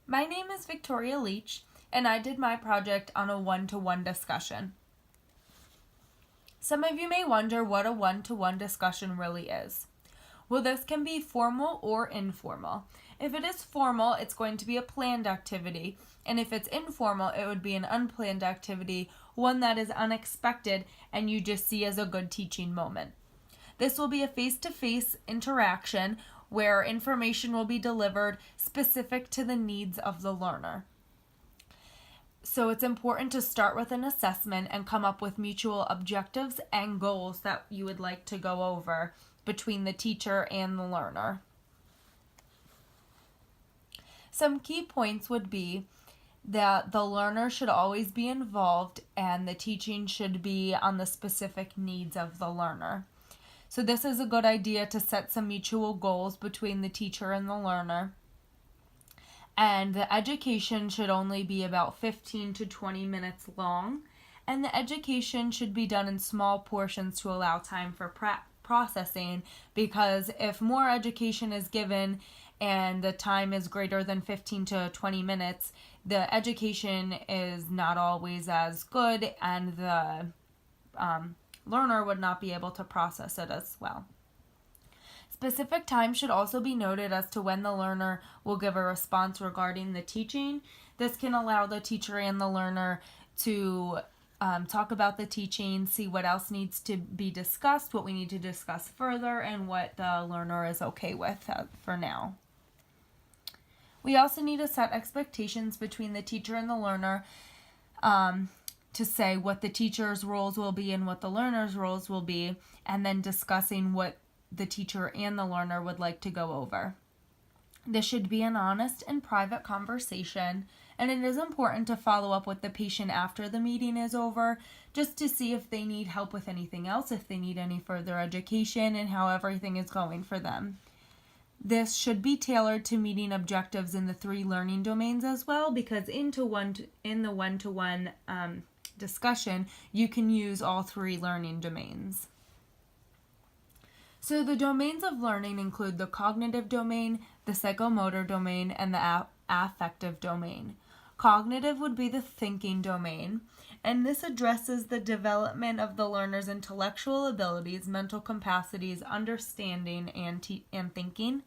My name is Victoria Leach, and I did my project on a one-to-one discussion. Some of you may wonder what a one-to-one discussion really is. Well, this can be formal or informal. If it is formal, it's going to be a planned activity, and if it's informal, it would be an unplanned activity, one that is unexpected and you just see as a good teaching moment. This will be a face-to-face interaction where information will be delivered specific to the needs of the learner. So it's important to start with an assessment and come up with mutual objectives and goals that you would like to go over between the teacher and the learner. Some key points would be that the learner should always be involved and the teaching should be on the specific needs of the learner. So this is a good idea to set some mutual goals between the teacher and the learner. And the education should only be about 15 to 20 minutes long. And the education should be done in small portions to allow time for processing, because if more education is given and the time is greater than 15 to 20 minutes, the education is not always as good and the learner would not be able to process it as well. Specific time should also be noted as to when the learner will give a response regarding the teaching. This can allow the teacher and the learner to talk about the teaching, see what else needs to be discussed, what we need to discuss further, and what the learner is okay with for now. We also need to set expectations between the teacher and the learner to say what the teacher's roles will be and what the learner's roles will be, and then discussing what the teacher and the learner would like to go over. This should be an honest and private conversation, and it is important to follow up with the patient after the meeting is over, just to see if they need help with anything else, if they need any further education, and how everything is going for them. This should be tailored to meeting objectives in the 3 learning domains as well, because in the one-to-one discussion, you can use all 3 learning domains. So the domains of learning include the cognitive domain, the psychomotor domain, and the affective domain. Cognitive would be the thinking domain, and this addresses the development of the learner's intellectual abilities, mental capacities, understanding, and thinking.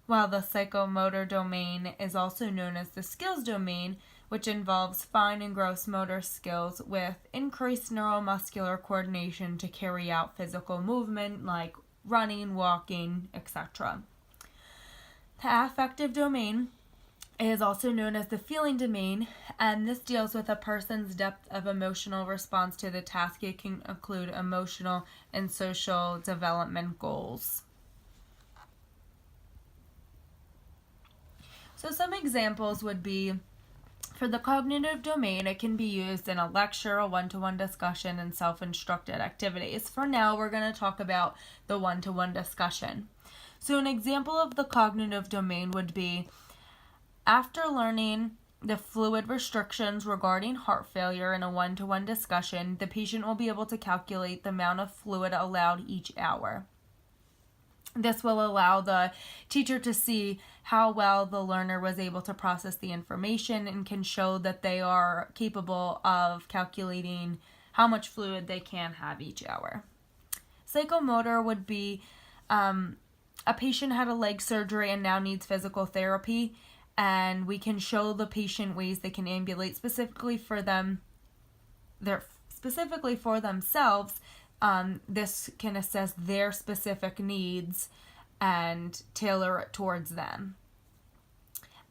While the psychomotor domain is also known as the skills domain, which involves fine and gross motor skills with increased neuromuscular coordination to carry out physical movement like running, walking, etc. The affective domain is also known as the feeling domain, and this deals with a person's depth of emotional response to the task. It can include emotional and social development goals. So some examples would be, for the cognitive domain, it can be used in a lecture, a one-to-one discussion, and self-instructed activities. For now, we're going to talk about the one-to-one discussion. So an example of the cognitive domain would be, after learning the fluid restrictions regarding heart failure in a one-to-one discussion, the patient will be able to calculate the amount of fluid allowed each hour. This will allow the teacher to see how well the learner was able to process the information and can show that they are capable of calculating how much fluid they can have each hour. Psychomotor would be a patient had a leg surgery and now needs physical therapy, and we can show the patient ways they can ambulate specifically for themselves. This can assess their specific needs and tailor it towards them.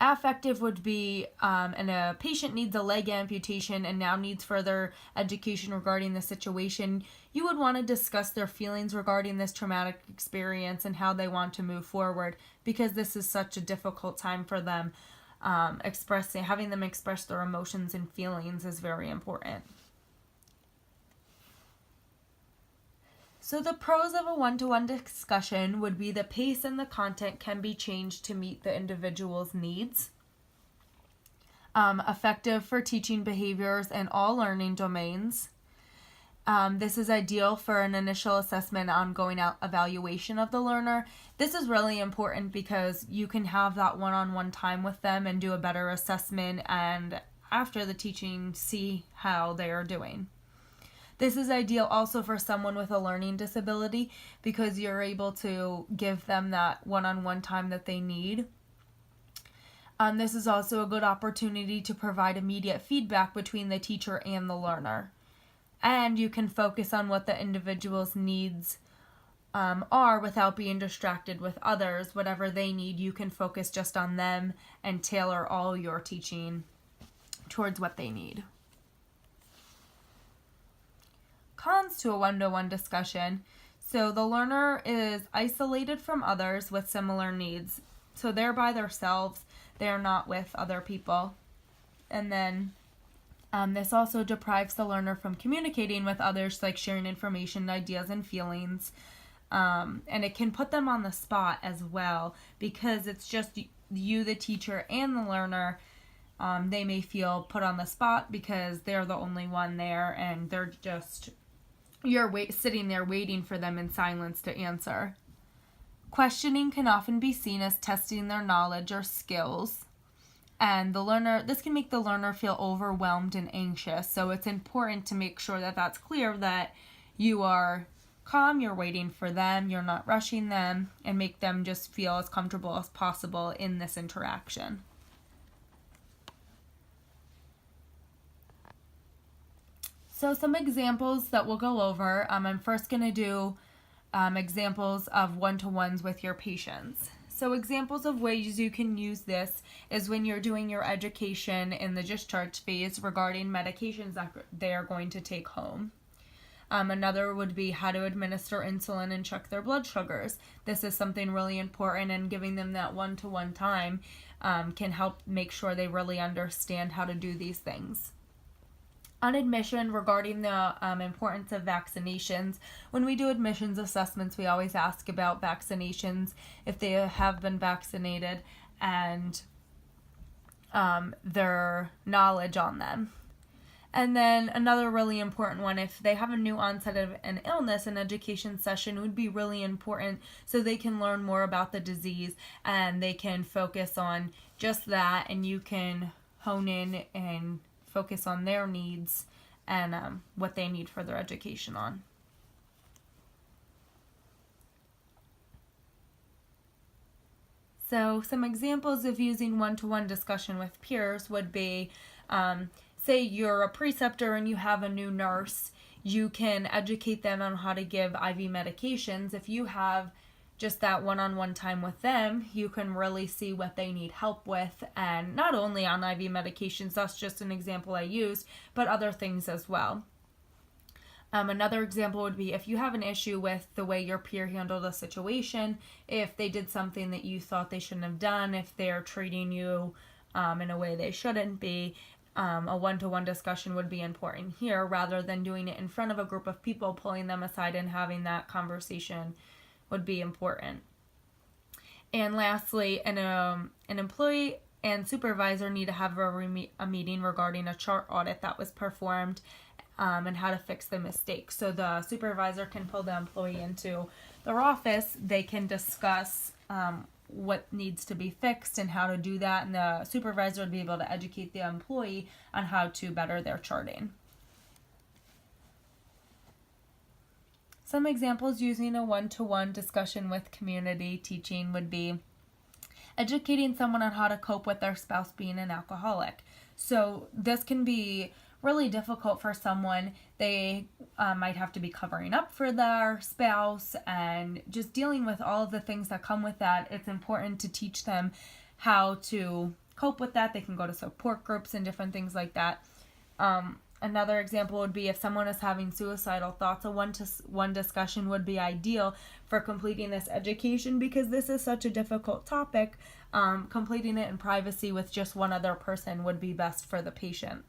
Affective would be, and a patient needs a leg amputation and now needs further education regarding the situation. You would want to discuss their feelings regarding this traumatic experience and how they want to move forward, because this is such a difficult time for them. Having them express their emotions and feelings is very important. So the pros of a one-to-one discussion would be the pace and the content can be changed to meet the individual's needs. Effective for teaching behaviors in all learning domains. This is ideal for an initial assessment ongoing evaluation of the learner. This is really important because you can have that one-on-one time with them and do a better assessment, and after the teaching, see how they are doing. This is ideal also for someone with a learning disability because you're able to give them that one-on-one time that they need. This is also a good opportunity to provide immediate feedback between the teacher and the learner. And you can focus on what the individual's needs are without being distracted with others. Whatever they need, you can focus just on them and tailor all your teaching towards what they need. Cons to a one-to-one discussion. So the learner is isolated from others with similar needs. So they're by themselves. They're not with other people. And then this also deprives the learner from communicating with others, like sharing information, ideas, and feelings. And it can put them on the spot as well because it's just you, the teacher, and the learner. They may feel put on the spot because they're the only one there and you're sitting there waiting for them in silence to answer. Questioning can often be seen as testing their knowledge or skills. And this can make the learner feel overwhelmed and anxious. So it's important to make sure that that's clear, that you are calm, you're waiting for them, you're not rushing them, and make them just feel as comfortable as possible in this interaction. So some examples that we'll go over. I'm first going to do examples of one-to-ones with your patients. So examples of ways you can use this is when you're doing your education in the discharge phase regarding medications that they are going to take home. Another would be how to administer insulin and check their blood sugars. This is something really important, and giving them that one-to-one time can help make sure they really understand how to do these things. On admission, regarding the importance of vaccinations, when we do admissions assessments, we always ask about vaccinations, if they have been vaccinated, and their knowledge on them. And then another really important one, if they have a new onset of an illness, an education session would be really important so they can learn more about the disease and they can focus on just that, and you can hone in and focus on their needs and what they need for their education on. So some examples of using one-to-one discussion with peers would be, say you're a preceptor and you have a new nurse, you can educate them on how to give IV medications. If you have just that one-on-one time with them, you can really see what they need help with, and not only on IV medications, that's just an example I used, but other things as well. Another example would be if you have an issue with the way your peer handled a situation, if they did something that you thought they shouldn't have done, if they're treating you in a way they shouldn't be, a one-to-one discussion would be important here rather than doing it in front of a group of people, pulling them aside and having that conversation would be important. And lastly, an employee and supervisor need to have a meeting regarding a chart audit that was performed and how to fix the mistakes. So the supervisor can pull the employee into their office. They can discuss what needs to be fixed and how to do that, and the supervisor would be able to educate the employee on how to better their charting. Some examples using a one-to-one discussion with community teaching would be educating someone on how to cope with their spouse being an alcoholic. So this can be really difficult for someone. They might have to be covering up for their spouse and just dealing with all of the things that come with that. It's important to teach them how to cope with that. They can go to support groups and different things like that. Another example would be if someone is having suicidal thoughts, a one-to-one discussion would be ideal for completing this education because this is such a difficult topic. Completing it in privacy with just one other person would be best for the patient.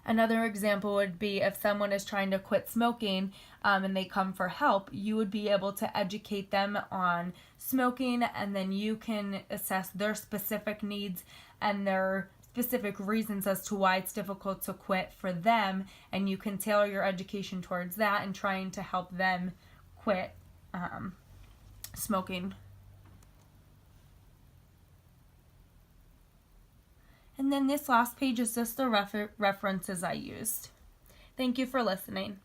Another example would be if someone is trying to quit smoking and they come for help, you would be able to educate them on smoking, and then you can assess their specific needs and their specific reasons as to why it's difficult to quit for them, and you can tailor your education towards that and trying to help them quit smoking. And then this last page is just the references I used. Thank you for listening.